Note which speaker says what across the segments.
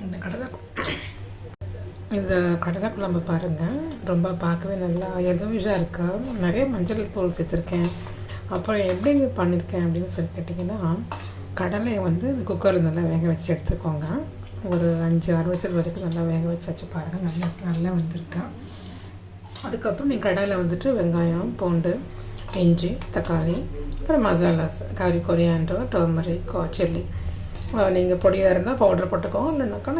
Speaker 1: இந்த கடலை குழம்பு பாருங்கள், ரொம்ப பார்க்கவே நல்லா எல்லோயிஷாக இருக்கா. நிறைய மஞ்சள் தூள் சேர்த்துருக்கேன். அப்புறம் எப்படி இது பண்ணியிருக்கேன் அப்படின்னு சொல்லி கேட்டிங்கன்னா, கடலையை வந்து குக்கரில் நல்லா வேக வச்சு எடுத்துக்கோங்க. ஒரு 5-6 விசில் வரைக்கும் நல்லா வேக வச்சாச்சு பாருங்கள், நல்லா வந்திருக்கா. அதுக்கப்புறம் நீங்கள் கடாயில் வந்துட்டு வெங்காயம், பூண்டு, இஞ்சி, தக்காளி, அப்புறம் மசாலாஸ், கொரியாண்டர், டர்மரிக், சில்லி, நீங்கள் பொடியாக இருந்தால் பவுடர் போட்டுக்கோங்க, இல்லைனாக்கா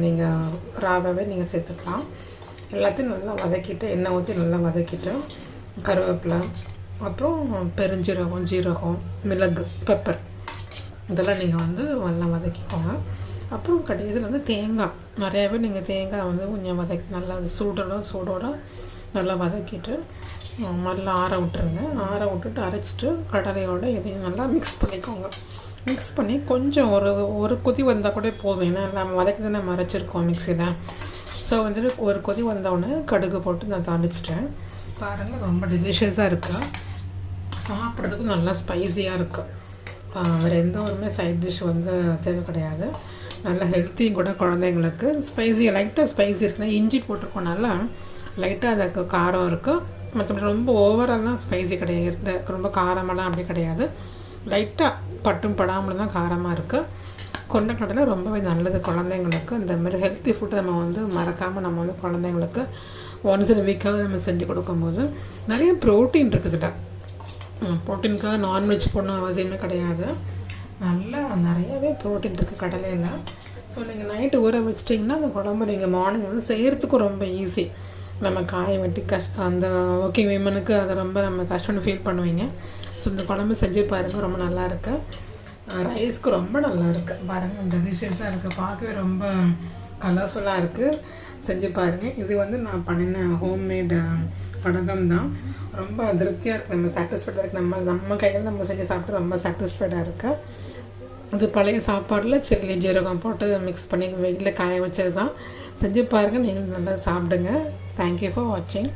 Speaker 1: நீங்கள் ராவாகவே நீங்கள் சேர்த்துக்கலாம். எல்லாத்தையும் நல்லா வதக்கிட்டு, எண்ணெய் ஊற்றி நல்லா வதக்கிட்டு, கருவேப்பிலை, அப்புறம் பெருஞ்சீரகம், ஜீரகம், மிளகு, பெப்பர் இதெல்லாம் நீங்கள் வந்து நல்லா வதக்கிக்கோங்க. அப்புறம் கடைசியில் வந்து தேங்காய் நிறையாவே நீங்கள் தேங்காய் வந்து கொஞ்சம் நல்லா அது சூடோடு நல்லா வதக்கிட்டு நல்லா ஆற விட்டுருங்க. ஆற விட்டுட்டு அரைச்சிட்டு கடலையோடு இதையும் நல்லா மிக்ஸ் பண்ணிக்கோங்க. மிக்ஸ் பண்ணி கொஞ்சம் ஒரு கொதி வந்தால் கூட போதும். ஏன்னா நம்ம வதக்கி நம்ம அரைச்சிருக்கோம் மிக்ஸியில். ஸோ வந்துட்டு ஒரு கொதி வந்தோடனே கடுகு போட்டு நான் தாளிச்சிட்டேன். பாருங்கள், ரொம்ப டெலிஷியஸாக இருக்குது. சாப்பிட்றதுக்கும் நல்லா ஸ்பைஸியாக இருக்குது. வேறு எந்த ஒருமே சைட் டிஷ் வந்து தேவை கிடையாது. நல்லா ஹெல்த்தியும் கூட குழந்தைங்களுக்கு. லைட்டாக ஸ்பைசி இருக்குன்னா இஞ்சி போட்டிருக்கோம், நல்லா லைட்டாக அதுக்கு காரம் இருக்குது. மற்றபடி ரொம்ப ஓவராலாம் ஸ்பைசி கிடையாது, ரொம்ப காரமெல்லாம் அப்படி கிடையாது. லைட்டாக பட்டும் படாமல் தான் காரமாக இருக்குது. கொண்டக்கடலை ரொம்பவே நல்லது குழந்தைங்களுக்கு. இந்த மாதிரி ஹெல்த்தி ஃபுட்டு நம்ம வந்து மறக்காமல் நம்ம வந்து குழந்தைங்களுக்கு ஒன்ஸ் இன் வீக்காக நம்ம செஞ்சு கொடுக்கும்போது நிறைய ப்ரோட்டீன் இருக்குதுல்ல. ப்ரோட்டீனுக்காக நான்வெஜ் போடணும் அவசியமே கிடையாது. நல்லா நிறையவே ப்ரோட்டீன் இருக்குது கடலையில். ஸோ நீங்கள் நைட்டு ஊற வச்சிட்டிங்கன்னா அந்த குழம்பு நீங்கள் மார்னிங் வந்து செய்கிறதுக்கும் ரொம்ப ஈஸி. நம்ம காய வெட்டி அந்த ஒர்க்கிங் விமனுக்கு அதை ரொம்ப நம்ம கஷ்டம்னு ஃபீல் பண்ணுவீங்க. ஸோ இந்த குழம்பு செஞ்சு பாருங்கள், ரொம்ப நல்லா இருக்குது. ரைஸ்க்கு ரொம்ப நல்லா இருக்குது பாருங்கள், டெலிஷியஸாக இருக்குது. பார்க்கவே ரொம்ப கலர்ஃபுல்லாக இருக்குது. செஞ்சு பாருங்கள். இது வந்து நான் பண்ணின ஹோம்மேடு படகம் தான். ரொம்ப திருப்தியாக இருக்குது, நம்ம சாட்டிஸ்ஃபைடாக இருக்குது. நம்ம கையில் நம்ம செஞ்சு சாப்பிட்டு ரொம்ப சாட்டிஸ்ஃபைடாக இருக்குது. அது பழைய சாப்பாடில் சில்லி, ஜீரகம் போட்டு மிக்ஸ் பண்ணி வெயிலில் காய வச்சது தான். செஞ்சு பாருங்கள், நீங்களும் நல்லா சாப்பிடுங்க. தேங்க்யூ ஃபார் வாட்சிங்.